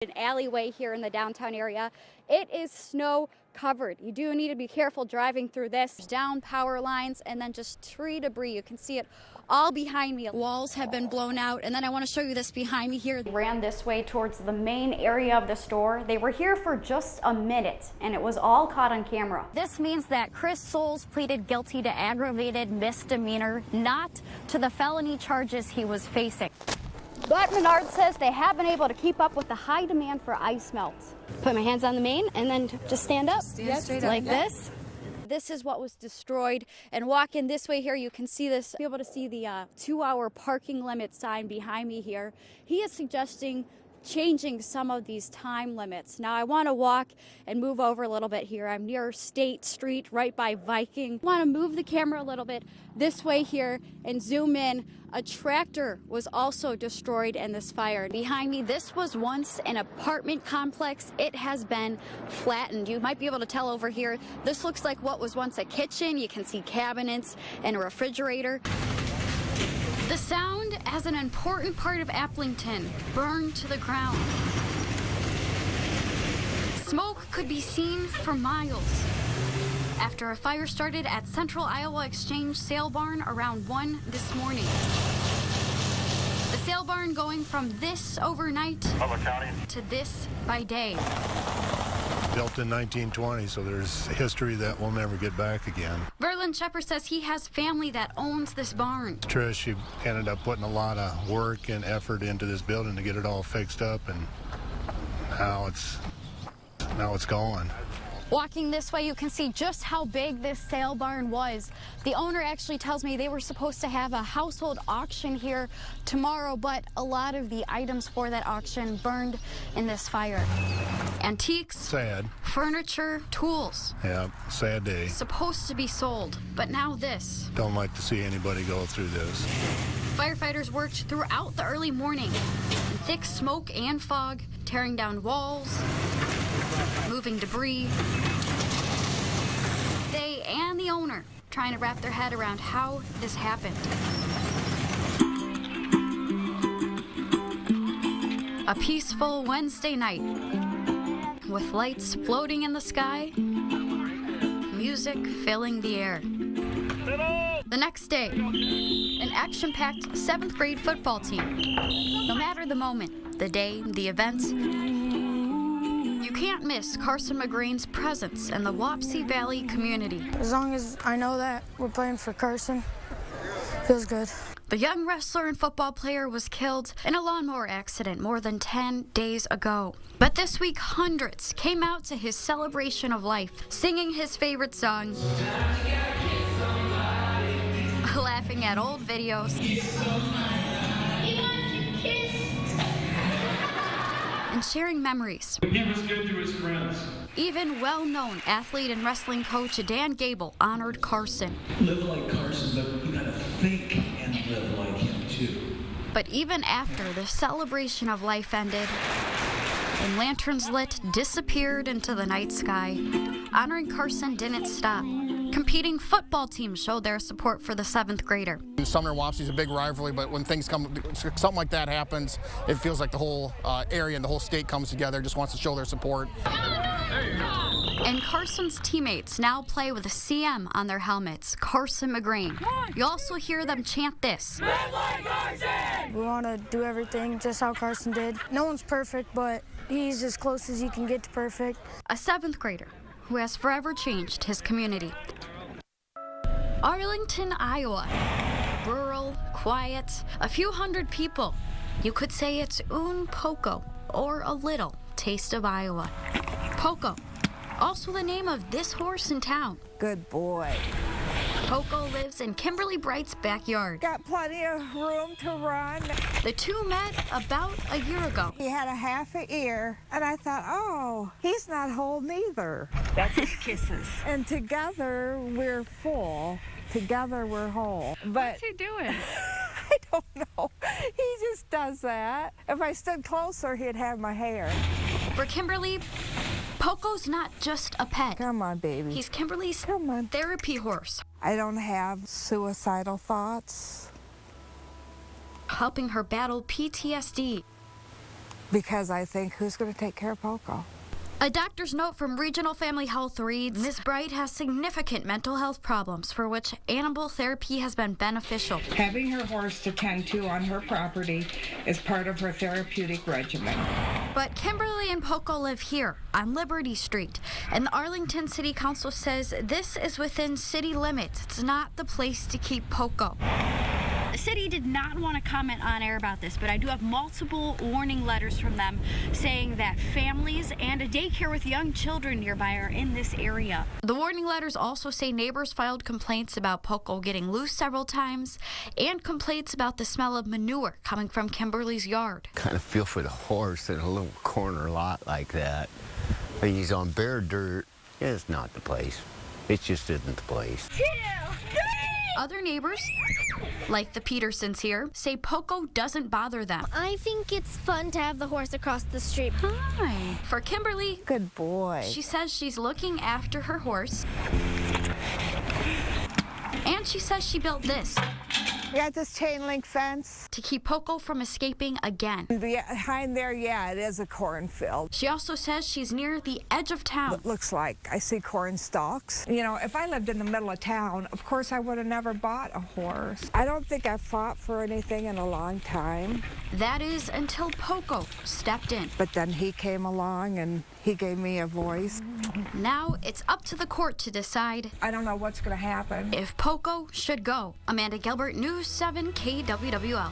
An alleyway here in the downtown area. It is snow covered. You do need to be careful driving through this. Down power lines and then just tree debris. You can see it all behind me. Walls have been blown out, and then I want to show you this behind me here. They ran this way towards the main area of the store. They were here for just a minute and it was all caught on camera. This means that Chris Soules pleaded guilty to aggravated misdemeanor, not to the felony charges he was facing. But Menard says they have been able to keep up with the high demand for ice melts. Put my hands on the main and then just stand up. Stand straight up. Like this. This is what was destroyed. And walk in this way here, you can see this. Be able to see the 2-hour parking limit sign behind me here. He is suggesting changing some of these time limits. Now I want to walk and move over a little bit here. I'm near State Street right by Viking. I want to move the camera a little bit this way here and zoom in. A tractor was also destroyed in this fire. Behind me, this was once an apartment complex. It has been flattened. You might be able to tell over here, this looks like what was once a kitchen. You can see cabinets and a refrigerator. The sound, as an important part of Applington, burned to the ground. Smoke could be seen for miles after a fire started at Central Iowa Exchange sale barn around 1 this morning. The sale barn going from this overnight to this by day. Built in 1920, so there's history that we'll never get back again. Verlin Shepard says he has family that owns this barn. Trish, she ended up putting a lot of work and effort into this building to get it all fixed up, and now it's gone. Walking this way, you can see just how big this sale barn was. The owner actually tells me they were supposed to have a household auction here tomorrow, but a lot of the items for that auction burned in this fire. Antiques, Sad. Furniture, tools. Yeah, sad day. Supposed to be sold, but now this. Don't like to see anybody go through this. Firefighters worked throughout the early morning in thick smoke and fog, tearing down walls, moving debris. They and the owner trying to wrap their head around how this happened. A peaceful Wednesday night with lights floating in the sky, music filling the air. The next day, an action-packed 7th grade football team. No matter the moment, the day, the event, you can't miss Carson McGrain's presence in the Wapsie Valley community. As long as I know that we're playing for Carson, feels good. The young wrestler and football player was killed in a lawnmower accident more than 10 days ago. But this week, hundreds came out to his celebration of life, singing his favorite song, laughing at old videos, and sharing memories. He was good to his friends. Even well-known athlete and wrestling coach Dan Gable honored Carson. Live like Carson, but you gotta think and live like him too. But even after the celebration of life ended and lanterns lit disappeared into the night sky, honoring Carson didn't stop. Competing football teams showed their support for the 7th grader. Sumner and Wapsie is a big rivalry, but when things come, something like that happens, it feels like the whole area and the whole state comes together, just wants to show their support. And Carson's teammates now play with a CM on their helmets, Carson McGrain. You also hear them chant this. Live like Carson! We want to do everything just how Carson did. No one's perfect, but he's as close as you can get to perfect. A 7th grader who has forever changed his community. Arlington, Iowa. Rural, quiet, a few hundred people. You could say it's un poco, or a little taste of Iowa. Poco, also the name of this horse in town. Good boy. Poco lives in Kimberly Bright's backyard. Got plenty of room to run. The two met about a year ago. He had a half an ear, and I thought, oh, he's not whole neither. That's his kisses. And together we're full. Together we're whole. But what's he doing? I don't know. He just does that. If I stood closer, he'd have my hair. For Kimberly, Poco's not just a pet. Come on, baby. He's Kimberly's therapy horse. I don't have suicidal thoughts. Helping her battle PTSD because I think, who's going to take care of Poco? A doctor's note from Regional Family Health reads, Ms. Bright has significant mental health problems for which animal therapy has been beneficial. Having her horse to tend to on her property is part of her therapeutic regimen. But Kimberly and Poco live here on Liberty Street, and the Arlington City Council says this is within city limits. It's not the place to keep Poco. The city did not want to comment on air about this, but I do have multiple warning letters from them saying that families and a daycare with young children nearby are in this area. The warning letters also say neighbors filed complaints about Poco getting loose several times and complaints about the smell of manure coming from Kimberly's yard. Kind of feel for the horse in a little corner lot like that. But he's on bare dirt. It's not the place. It just isn't the place. Other neighbors, like the Petersons here, say Poco doesn't bother them. I think it's fun to have the horse across the street. Hi. For Kimberly, Good boy. she says she's looking after her horse. And she says she built this We got this chain link fence. to keep Poco from escaping again. Behind there, yeah, it is a cornfield. She also says she's near the edge of town. It looks like I see corn stalks. You know, if I lived in the middle of town, of course I would have never bought a horse. I don't think I've fought for anything in a long time. That is until Poco stepped in. But then he came along and he gave me a voice. Now it's up to the court to decide I don't know what's going to happen. if Poco should go. Amanda Gilbert, News 7 KWWL.